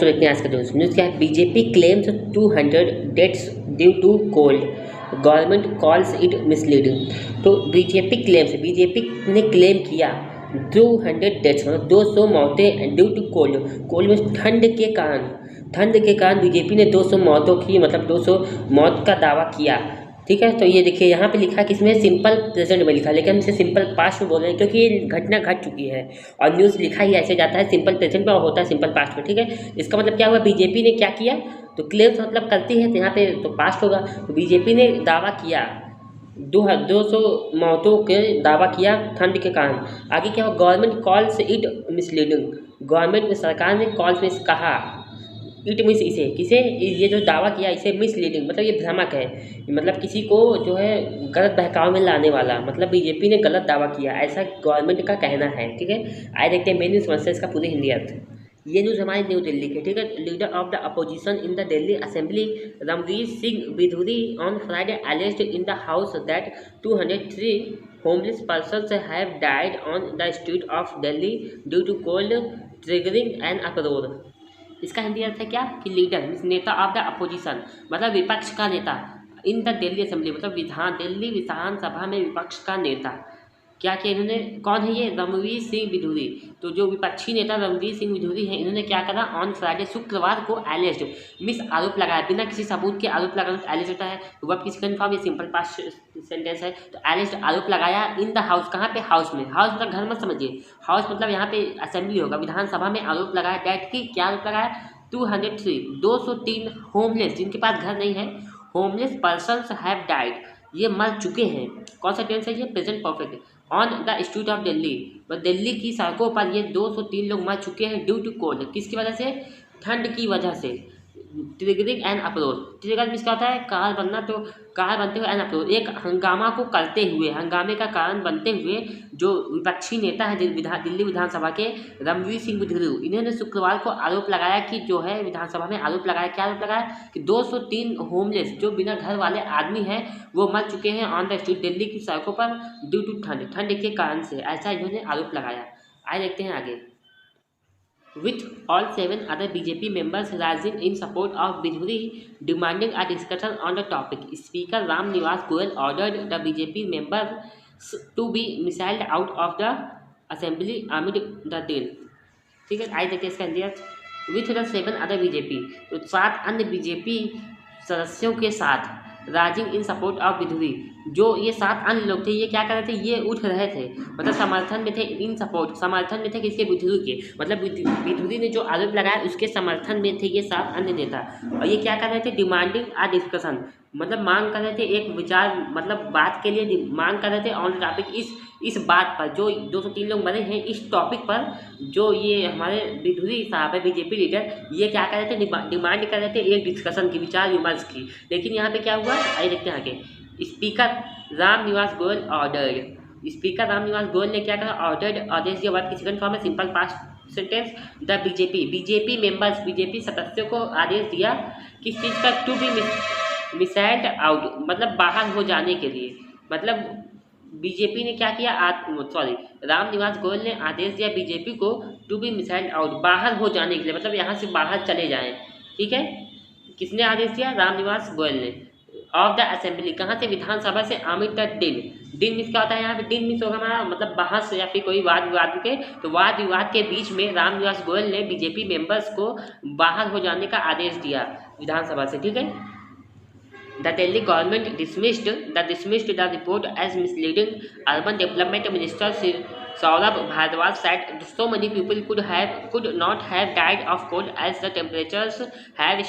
दोस्तों देखते हैं आज का न्यूज़ क्या है। BJP claims 200 deaths due to cold, government calls it misleading. तो बीजेपी ने क्लेम किया 200 डेथ्स मतलब 200 मौतें ड्यू टू कोल्ड में ठंड के कारण बीजेपी ने 200 मौतों की मतलब 200 मौत का दावा किया। ठीक है, तो ये देखिए यहाँ पे लिखा कि इसमें सिंपल प्रेजेंट में लिखा, लेकिन हम इसे सिंपल पास्ट में बोल रहे हैं क्योंकि ये घटना घट चुकी है और न्यूज़ लिखा ही ऐसे जाता है सिंपल प्रेजेंट में और होता है सिंपल पास्ट में। ठीक है, इसका मतलब क्या हुआ, बीजेपी ने क्या किया, तो क्लेम्स मतलब करती है तो यहाँ पे तो पास्ट होगा। तो बीजेपी ने दावा किया 200 मौतों के दावा किया ठंड के कारण। आगे क्या हुआ, government calls it misleading, government में सरकार ने कॉल्स में कहा इट मीन्स इसे किसे, ये जो दावा किया इसे मिसलीडिंग मतलब ये भ्रामक है, मतलब किसी को जो है गलत बहकाव में लाने वाला, मतलब बीजेपी ने गलत दावा किया ऐसा गवर्नमेंट का कहना है। ठीक है, आइए देखते हैं मेन न्यूज़ समस्या इसका पूरे हिंदी अर्थ। ये न्यूज़ हमारी न्यू दिल्ली के। ठीक है, leader of the opposition in the Delhi assembly Ranveer Singh Bidhuri on Friday alleged in the house that 203 homeless persons have died on the street of Delhi due to cold, triggering an uproar। इसका हिंदी अर्थ है क्या कि leader नेता of the opposition मतलब विपक्ष का नेता, in the Delhi assembly मतलब दिल्ली विधानसभा में विपक्ष का नेता क्या किया इन्होंने, कौन है ये, रणवीर सिंह बिधूरी। तो जो विपक्षी नेता रणवीर सिंह बिधूरी हैं इन्होंने क्या करा, ऑन फ्राइडे शुक्रवार को एलिस्ड मिस आरोप लगाया, बिना किसी सबूत के आरोप लगाना तो एलिस्ड होता है, वर्ब किसी कन्फर्म, ये सिंपल पास्ट सेंटेंस है। तो एलिस्ड आरोप लगाया इन द हाउस, कहाँ पे, हाउस में, हाउस मतलब घर मत समझिए, हाउस मतलब यहाँ पे असेंबली होगा, विधानसभा में आरोप लगाया डैट की, क्या आरोप लगाया, 203 होमलेस जिनके पास घर नहीं है, होमलेस पर्सन्स हैव डाइड ये मर चुके हैं। कौन सा टेंस है ये, present perfect, on the street of Delhi Delhi की सड़कों पर ये 203 लोग मर चुके हैं ड्यू टू कोल्ड, किसकी वजह से, ठंड की वजह से। Triggering an approach, trigger means क्या होता है, कार बनना, तो कार बनते हुए एन अप्रोच एक हंगामा को करते हुए, हंगामे का कारण बनते हुए जो विपक्षी नेता है दिल्ली विधानसभा के रणवीर सिंह बिधूरी, इन्होंने शुक्रवार को आरोप लगाया कि जो है विधानसभा में आरोप लगाया, क्या आरोप लगाया कि 203 होमलेस जो बिना घर वाले आदमी हैं वो मर चुके हैं ऑन द स्ट्रीट दिल्ली की सड़कों पर ड्यू टू ठंड के कारण से, ऐसा इन्होंने आरोप लगाया। आइए देखते हैं आगे। With all 7 other BJP members rising in support of Bidhuri, demanding a discussion on the topic, Speaker Ram Niwas Goyal ordered the BJP members to be missiled out of the assembly amid the deal। ठीक है, आइए देखते हैं इसका Hindi. With the 7 other BJP, तो 7 अन्य BJP सदस्यों के साथ, rising in support of Bidhuri, जो ये 7 अन्य लोग थे ये क्या कर रहे थे, ये उठ रहे थे मतलब समर्थन में थे, इन सपोर्ट समर्थन में थे किसके, बिधूरी के, मतलब बिधूरी ने जो आरोप लगाया उसके समर्थन में थे ये 7 अन्य नेता। और ये क्या कर रहे थे, डिमांडिंग आ डिस्कशन मतलब मांग कर रहे थे, एक विचार मतलब बात के लिए मांग कर रहे थे ऑन टॉपिक, इस बात पर जो 203 लोग मरे हैं इस टॉपिक पर, जो ये हमारे बिधूरी साहब है बीजेपी लीडर, ये क्या कर रहे थे, डिमांड कर रहे थे एक डिस्कशन की, विचार विमर्श की। लेकिन यहाँ पे क्या हुआ, आइए देखते हैं आगे। Speaker Ram Niwas Goyal ordered, speaker Ram Niwas Goyal ने क्या कहा, ऑर्डर्ड, आदेश दिया, वर्ब की सेकंड फॉर्म है simple past sentence. The BJP members, BJP सदस्यों को आदेश दिया किस चीज़ का, टू बी मिसाइल्ड आउट मतलब बाहर हो जाने के लिए, मतलब बीजेपी ने क्या किया, राम निवास गोयल ने आदेश दिया बीजेपी को टू बी मिसाइल्ड आउट बाहर हो जाने के लिए, मतलब यहाँ से बाहर चले जाएं। ठीक है, किसने आदेश दिया, राम निवास गोयल ने। ऑफ द असेंबली, कहाँ से, विधानसभा से, आमिड द दिन मीन्स क्या होता है, यहाँ पे दिन मीन्स होगा हमारा मतलब बहस या फिर कोई वाद विवाद के, तो वाद विवाद के बीच में राम निवास गोयल ने बीजेपी मेंबर्स को बाहर हो जाने का आदेश दिया विधानसभा से। ठीक है, The Delhi government dismissed the report as misleading. Urban Development Minister Saurabh Bhardwaj said so many people could not have died of cold as the temperatures have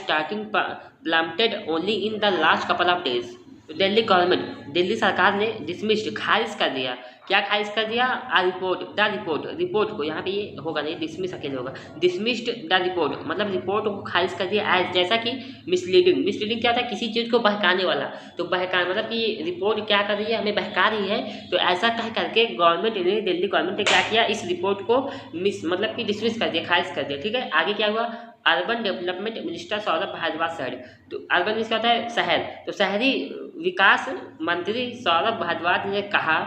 plummeted only in the last couple of days। Delhi government, Delhi सरकार ने dismissed खारिज कर दिया, क्या खारिज कर दिया, report को, यहाँ पे ये होगा नहीं, डिसमिस अकेले होगा, डिसमिस्ड द रिपोर्ट मतलब रिपोर्ट को खारिज कर दिया एज, जैसा कि मिसलीडिंग क्या था, किसी चीज़ को बहकाने वाला, तो बहका मतलब कि रिपोर्ट क्या कर रही है, हमें बहका रही है, तो ऐसा कह करके दिल्ली गवर्नमेंट ने क्या किया, इस रिपोर्ट को मतलब कि डिसमिस कर दिया, खारिज कर दिया। ठीक है, आगे क्या हुआ, urban development minister Saurabh Bhardwaj said. तो अर्बन मीन्स क्या होता है, शहर, तो शहरी विकास मंत्री सौरभ भारद्वाज ने कहा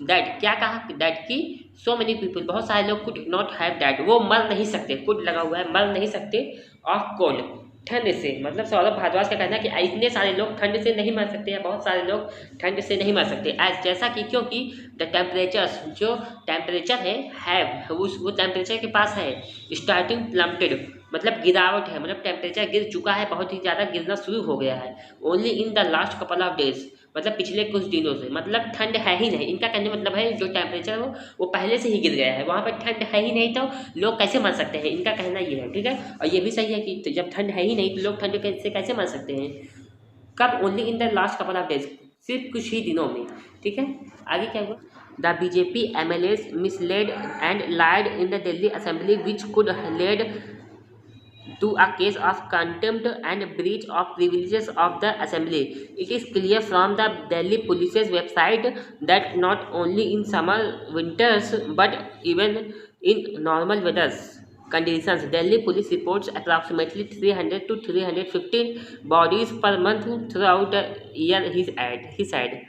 दैट, क्या कहा, दैट कि सो मेनी पीपल, बहुत सारे लोग कुड नॉट हैव दैट, वो मर नहीं सकते, कुड लगा हुआ है, मर नहीं सकते, ऑफ कोल्ड, ठंड से। मतलब सौरभ भारद्वाज का कहना है कि इतने सारे लोग ठंड से नहीं मर सकते, या बहुत सारे लोग ठंड से नहीं मर सकते, एज जैसा कि, क्योंकि द टेम्परेचर्स, जो टेम्परेचर है वो टेम्परेचर के पास है स्टार्टिंग प्लम्प्टेड, मतलब गिरावट है, मतलब टेम्परेचर गिर चुका है, बहुत ही ज़्यादा गिरना शुरू हो गया है, only in the last couple of days, मतलब पिछले कुछ दिनों से, मतलब ठंड है ही नहीं। इनका कहने मतलब है जो टेम्परेचर हो वो पहले से ही गिर गया है, वहाँ पर ठंड है ही नहीं, तो लोग कैसे मर सकते हैं, इनका कहना ये है, ठीक है। और ये भी सही है कि तो जब ठंड है ही नहीं तो लोग ठंड से कैसे मर सकते हैं, कब, only in the last couple of days, सिर्फ कुछ ही दिनों में, ठीक है। आगे क्या हुआ, the BJP MLAs misled and lied in the Delhi Assembly, which could lead to a case of contempt and breach of privileges of the assembly. It is clear from the Delhi Police's website that not only in summer winters but even in normal weather conditions, Delhi Police reports approximately 300 to 315 bodies per month throughout the year, he said.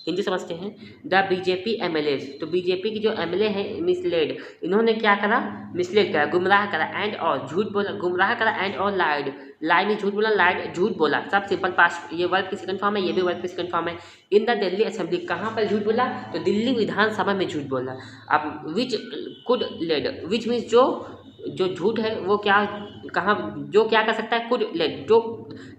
Hindi समझते हैं, the BJP MLAs, तो BJP की जो MLA हैं misled, इन्होंने क्या करा, misled करा, गुमराह करा, एंड और झूठ बोला, गुमराह करा एंड और लाइड, लाइड में झूठ बोला, लाइड झूठ बोला, सब सिंपल पास्ट, ये वर्ब की सेकंड फॉर्म है, ये भी वर्ब की सेकंड फॉर्म है। इन द दिल्ली असेंबली, कहाँ पर झूठ बोला, तो दिल्ली विधानसभा में झूठ बोला। अब which could led, which means जो झूठ है वो क्या, कहाँ, जो क्या कर सकता है, कुड लेड, जो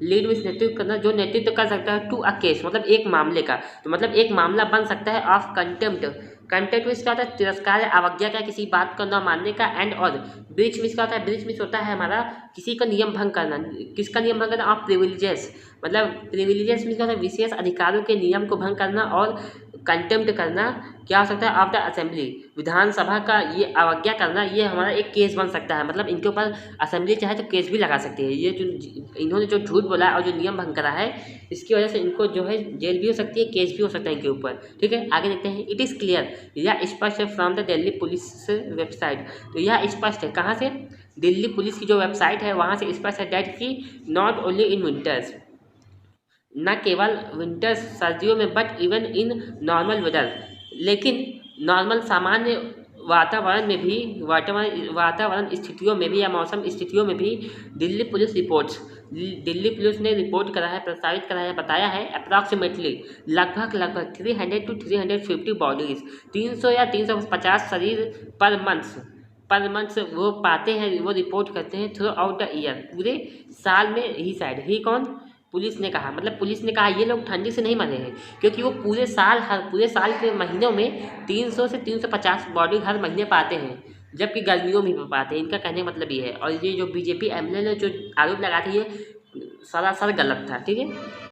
लीड मीन्स नेतृत्व करना, जो नेतृत्व कर सकता है, टू अ केस, मतलब एक मामले का, तो मतलब एक मामला बन सकता है ऑफ कंटेम्प्ट, कंटेम्प्ट मीन्स क्या होता है, तिरस्कार, अवज्ञा का, किसी बात को न मानने का, एंड और ब्रीच मीन्स क्या होता है, ब्रीच मीन्स होता है हमारा किसी का नियम भंग करना, किसका नियम भंग करना, ऑफ प्रिविलेजेस, मतलब प्रिविलेजेस मीन्स क्या होता है, विशेष अधिकारों के नियम को भंग करना, और कंटेम्प्ट करना क्या हो सकता है, ऑफ द असेंबली, विधानसभा का ये अवज्ञा करना, ये हमारा एक केस बन सकता है, मतलब इनके ऊपर असेंबली चाहे तो केस भी लगा सकती है, ये जो इन्होंने जो झूठ बोला और जो नियम भंग करा है इसकी वजह से इनको जो है जेल भी हो सकती है, केस भी हो सकता है इनके ऊपर, ठीक है। आगे देखते हैं, इट इज़ क्लियर, यह स्पष्ट है from the Delhi police website, तो यह स्पष्ट है कहाँ से, दिल्ली पुलिस की जो वेबसाइट है वहाँ से स्पष्ट है, डेट की नॉट ओनली इन विंटर्स, न केवल विंटर्स सर्दियों में, but even in normal weather, लेकिन नॉर्मल सामान्य वातावरण में भी, वातावरण स्थितियों में भी, या मौसम स्थितियों में भी, दिल्ली पुलिस ने रिपोर्ट करा है, प्रस्तावित करा है, बताया है, अप्रॉक्सीमेटली लगभग 300 to 350 बॉडीज, 300 या 350 शरीर पर मंथ वो पाते हैं, वो रिपोर्ट करते हैं, थ्रू आउट द ईयर, पूरे साल में, ही साइड, ही कौन, पुलिस ने कहा, मतलब पुलिस ने कहा ये लोग ठंडी से नहीं मरे हैं, क्योंकि वो पूरे साल के महीनों में 300 से 350 बॉडी हर महीने पाते हैं, जबकि गर्मियों में भी पाते हैं, इनका कहने का मतलब ये है। और ये जो बीजेपी MLA ने जो आरोप लगाते हैं ये सरासर गलत था, ठीक है।